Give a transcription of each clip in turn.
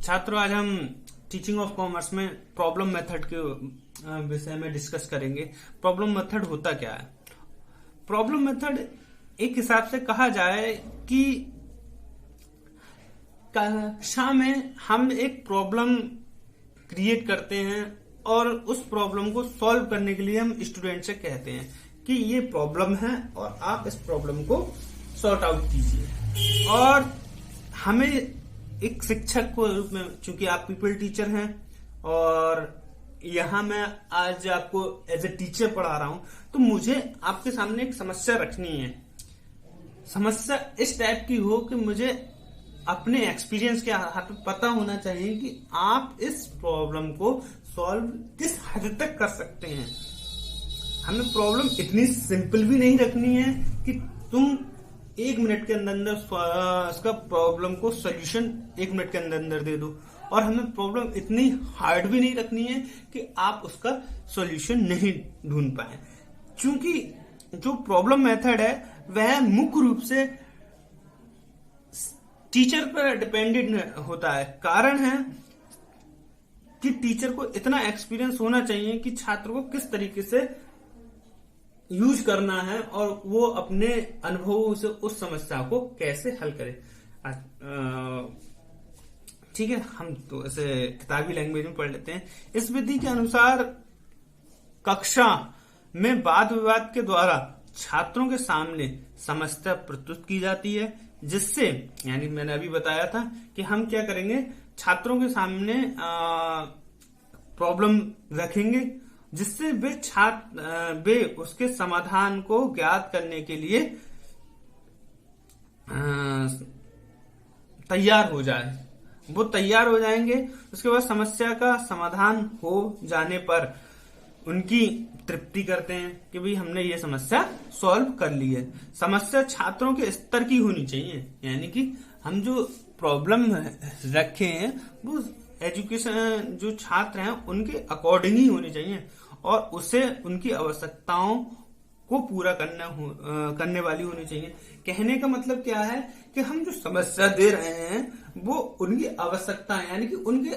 छात्रों, आज हम टीचिंग ऑफ कॉमर्स में प्रॉब्लम मेथड के विषय में डिस्कस करेंगे। प्रॉब्लम मेथड होता क्या है? प्रॉब्लम मेथड एक हिसाब से कहा जाए कि कक्षा में हम एक प्रॉब्लम क्रिएट करते हैं और उस प्रॉब्लम को सॉल्व करने के लिए हम स्टूडेंट से कहते हैं कि ये प्रॉब्लम है और आप इस प्रॉब्लम को सॉर्ट आउट कीजिए। और हमें एक शिक्षक को रूप में, चूंकि आप पीपल टीचर हैं और यहां मैं आज आपको एज ए टीचर पढ़ा रहा हूं, तो मुझे आपके सामने एक समस्या रखनी है। समस्या इस टाइप की हो कि मुझे अपने एक्सपीरियंस के आधार पर पता होना चाहिए कि आप इस प्रॉब्लम को सॉल्व किस हद तक कर सकते हैं। हमें प्रॉब्लम इतनी सिंपल भी नहीं रखनी है कि तुम 1 मिनट के अंदर उसका प्रॉब्लम को सोल्यूशन 1 मिनट के अंदर दे दो, और हमें प्रॉब्लम इतनी हार्ड भी नहीं रखनी है कि आप उसका सोल्यूशन नहीं ढूंढ पाए। क्योंकि जो प्रॉब्लम मेथड है वह मुख्य रूप से टीचर पर डिपेंडेंट होता है। कारण है कि टीचर को इतना एक्सपीरियंस होना चाहिए कि छात्र को किस तरीके से यूज करना है और वो अपने अनुभवों से उस समस्या को कैसे हल करे। ठीक है, हम तो ऐसे किताबी लैंग्वेज में पढ़ लेते हैं। इस विधि के अनुसार कक्षा में वाद विवाद के द्वारा छात्रों के सामने समस्या प्रस्तुत की जाती है, जिससे, यानी मैंने अभी बताया था कि हम क्या करेंगे, छात्रों के सामने प्रॉब्लम रखेंगे जिससे वे उसके समाधान को ज्ञात करने के लिए तैयार हो जाए। वो तैयार हो जाएंगे। उसके बाद समस्या का समाधान हो जाने पर उनकी तृप्ति करते हैं कि भाई हमने ये समस्या सॉल्व कर ली है। समस्या छात्रों के स्तर की होनी चाहिए, यानी कि हम जो प्रॉब्लम रखे हैं वो एजुकेशन जो छात्र हैं उनके अकॉर्डिंग ही होनी चाहिए और उसे उनकी आवश्यकताओं को पूरा करने वाली होनी चाहिए। कहने का मतलब क्या है कि हम जो समस्या दे रहे हैं वो उनकी आवश्यकता है, यानी कि उनके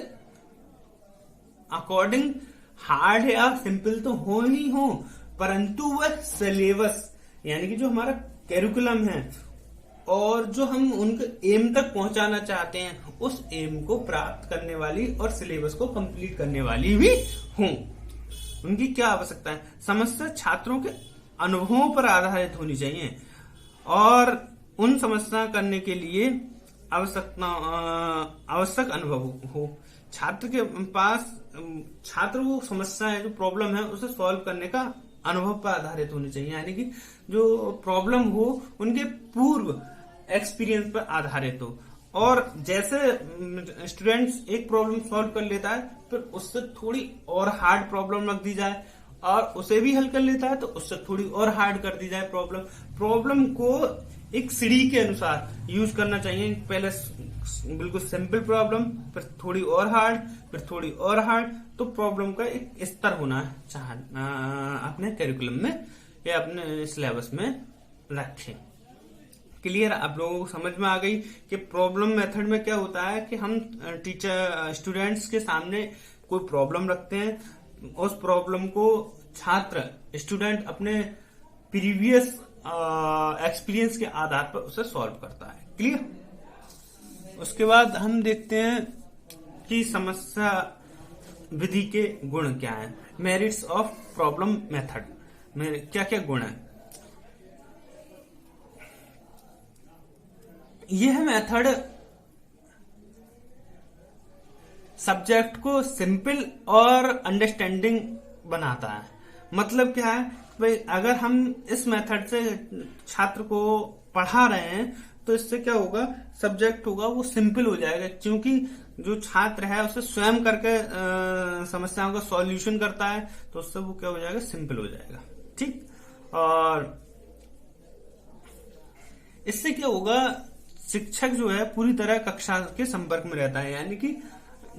अकॉर्डिंग हार्ड या सिंपल तो हो ही हो, परंतु वह सिलेबस, यानी कि जो हमारा कैरिकुलम है और जो हम उनके एम तक पहुंचाना चाहते हैं उस एम को प्राप्त करने वाली और सिलेबस को कंप्लीट करने वाली भी हों। उनकी क्या आवश्यकता है? समस्या छात्रों के अनुभवों पर आधारित होनी चाहिए और उन समस्या करने के लिए आवश्यक अनुभव हो। छात्र के पास वो समस्या है, जो प्रॉब्लम है, उसे सॉल्व करने का अनुभव पर आधारित होनी चाहिए, यानी कि जो प्रॉब्लम हो उनके पूर्व एक्सपीरियंस पर आधारित हो। और जैसे स्टूडेंट्स एक प्रॉब्लम सॉल्व कर लेता है, फिर उससे थोड़ी और हार्ड प्रॉब्लम रख दी जाए और उसे भी हल कर लेता है तो उससे थोड़ी और हार्ड कर दी जाए। प्रॉब्लम को एक सीढ़ी के अनुसार यूज करना चाहिए। पहले बिल्कुल सिंपल प्रॉब्लम, फिर थोड़ी और हार्ड, फिर थोड़ी और हार्ड। तो प्रॉब्लम का एक स्तर होना चाहिए अपने करिकुलम में या अपने सिलेबस में रखें। क्लियर? आप लोगों को समझ में आ गई कि प्रॉब्लम मेथड में क्या होता है कि हम स्टूडेंट्स के सामने कोई प्रॉब्लम रखते हैं, उस प्रॉब्लम को स्टूडेंट अपने प्रीवियस एक्सपीरियंस के आधार पर उसे सॉल्व करता है। क्लियर? उसके बाद हम देखते हैं कि समस्या विधि के गुण क्या हैं। मेरिट्स ऑफ प्रॉब्लम मेथड में क्या क्या गुण है? यह मेथड सब्जेक्ट को सिंपल और अंडरस्टैंडिंग बनाता है। मतलब क्या है भाई, अगर हम इस मेथड से छात्र को पढ़ा रहे हैं तो इससे क्या होगा, सब्जेक्ट होगा वो सिंपल हो जाएगा, क्योंकि जो छात्र है उसे स्वयं करके समस्याओं का सॉल्यूशन करता है, तो उससे वो क्या हो जाएगा, सिंपल हो जाएगा। ठीक? और इससे क्या होगा, शिक्षक जो है पूरी तरह कक्षा के संपर्क में रहता है, यानी कि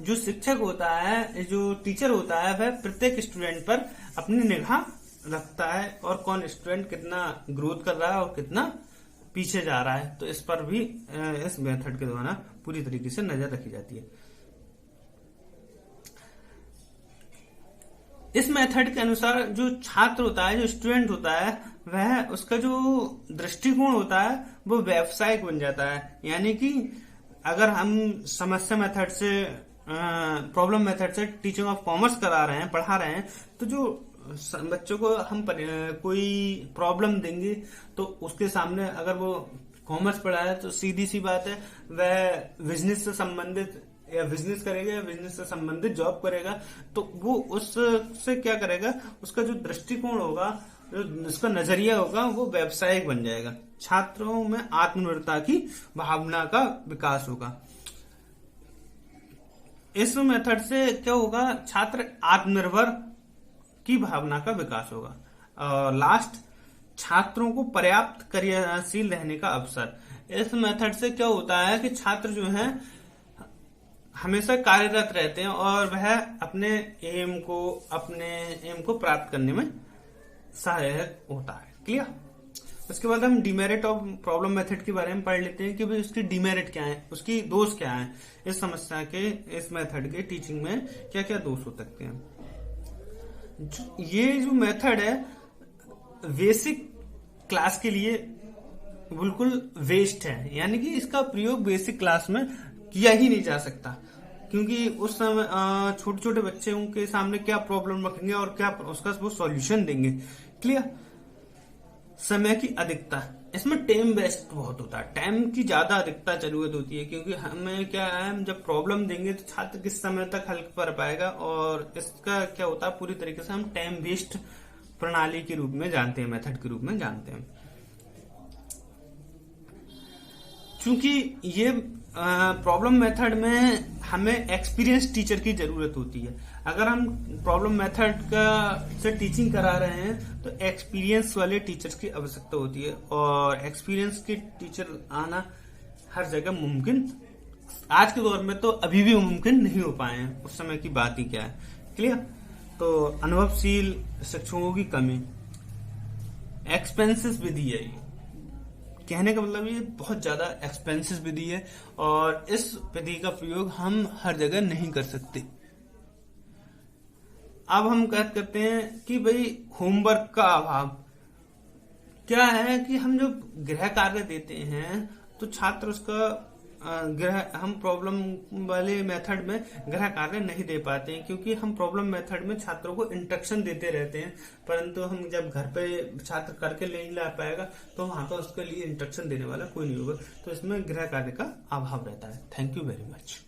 जो शिक्षक होता है, जो टीचर होता है, वह प्रत्येक स्टूडेंट पर अपनी निगाह रखता है और कौन स्टूडेंट कितना ग्रोथ कर रहा है और कितना पीछे जा रहा है, तो इस पर भी इस मेथड के द्वारा पूरी तरीके से नजर रखी जाती है। इस मेथड के अनुसार जो छात्र होता है, जो स्टूडेंट होता है, वह उसका जो दृष्टिकोण होता है वो व्यावसायिक बन जाता है। यानी कि अगर हम समस्या मेथड से, प्रॉब्लम मेथड से टीचिंग ऑफ कॉमर्स करा रहे हैं, पढ़ा रहे हैं, तो जो बच्चों को हम कोई प्रॉब्लम देंगे तो उसके सामने अगर वो कॉमर्स पढ़ा है तो सीधी सी बात है वह बिजनेस से संबंधित या बिजनेस करेगा या बिजनेस से संबंधित जॉब करेगा, तो वो उससे क्या करेगा, उसका जो दृष्टिकोण होगा, जो उसका नजरिया होगा, वो व्यावसायिक बन जाएगा। छात्रों में आत्मनिर्भरता की भावना का विकास होगा। इस मेथड से क्या होगा, छात्र आत्मनिर्भर की भावना का विकास होगा। और लास्ट, छात्रों को पर्याप्त क्रियाशील रहने का अवसर। इस मेथड से क्या होता है कि छात्र जो है हमेशा कार्यरत रहते हैं और वह अपने एम को प्राप्त करने में सहायक होता है। क्लियर। उसके बाद हम डिमेरिट ऑफ प्रॉब्लम मेथड के बारे में पढ़ लेते हैं कि भाई उसकी डिमेरिट क्या है, उसकी दोष क्या है। इस समस्या के, इस मेथड के टीचिंग में क्या क्या दोष हो सकते हैं। ये जो मेथड है बेसिक क्लास के लिए बिल्कुल वेस्ट है, यानी कि इसका प्रयोग बेसिक क्लास में किया ही नहीं जा सकता, क्योंकि उस समय छोटे छोटे बच्चों के सामने क्या प्रॉब्लम रखेंगे और क्या उसका वो सॉल्यूशन देंगे। क्लियर। समय की अधिकता, इसमें टाइम वेस्ट बहुत होता है, टाइम की ज्यादा अधिकता जरूरत होती है, क्योंकि हमें क्या है, हम जब प्रॉब्लम देंगे तो छात्र किस समय तक हल कर पाएगा, और इसका क्या होता है, पूरी तरीके से हम टाइम वेस्ट प्रणाली के रूप में जानते हैं, मेथड के रूप में जानते हैं। क्योंकि ये प्रॉब्लम मेथड में हमें एक्सपीरियंस टीचर की जरूरत होती है। अगर हम प्रॉब्लम मेथड का से टीचिंग करा रहे हैं तो एक्सपीरियंस वाले टीचर्स की आवश्यकता होती है, और एक्सपीरियंस के टीचर आना हर जगह मुमकिन, आज के दौर में तो अभी भी मुमकिन नहीं हो पाए हैं, उस समय की बात ही क्या है। क्लियर। तो अनुभवशील शिक्षकों की कमी, एक्सपेंसिव विधि है ये, कहने का मतलब ये बहुत ज्यादा एक्सपेंसिव विधि है और इस विधि का प्रयोग हम हर जगह नहीं कर सकते। अब हम बात करते हैं कि भाई होमवर्क का अभाव क्या है, कि हम जो गृह कार्य देते हैं तो छात्र उसका हम प्रॉब्लम वाले मेथड में गृह कार्य नहीं दे पाते हैं, क्योंकि हम प्रॉब्लम मेथड में छात्रों को इंस्ट्रक्शन देते रहते हैं, परंतु हम जब घर पे छात्र करके नहीं ला पाएगा तो वहां पर उसके लिए इंस्ट्रक्शन देने वाला कोई नहीं होगा, तो इसमें गृह कार्य का अभाव रहता है। Thank you very much.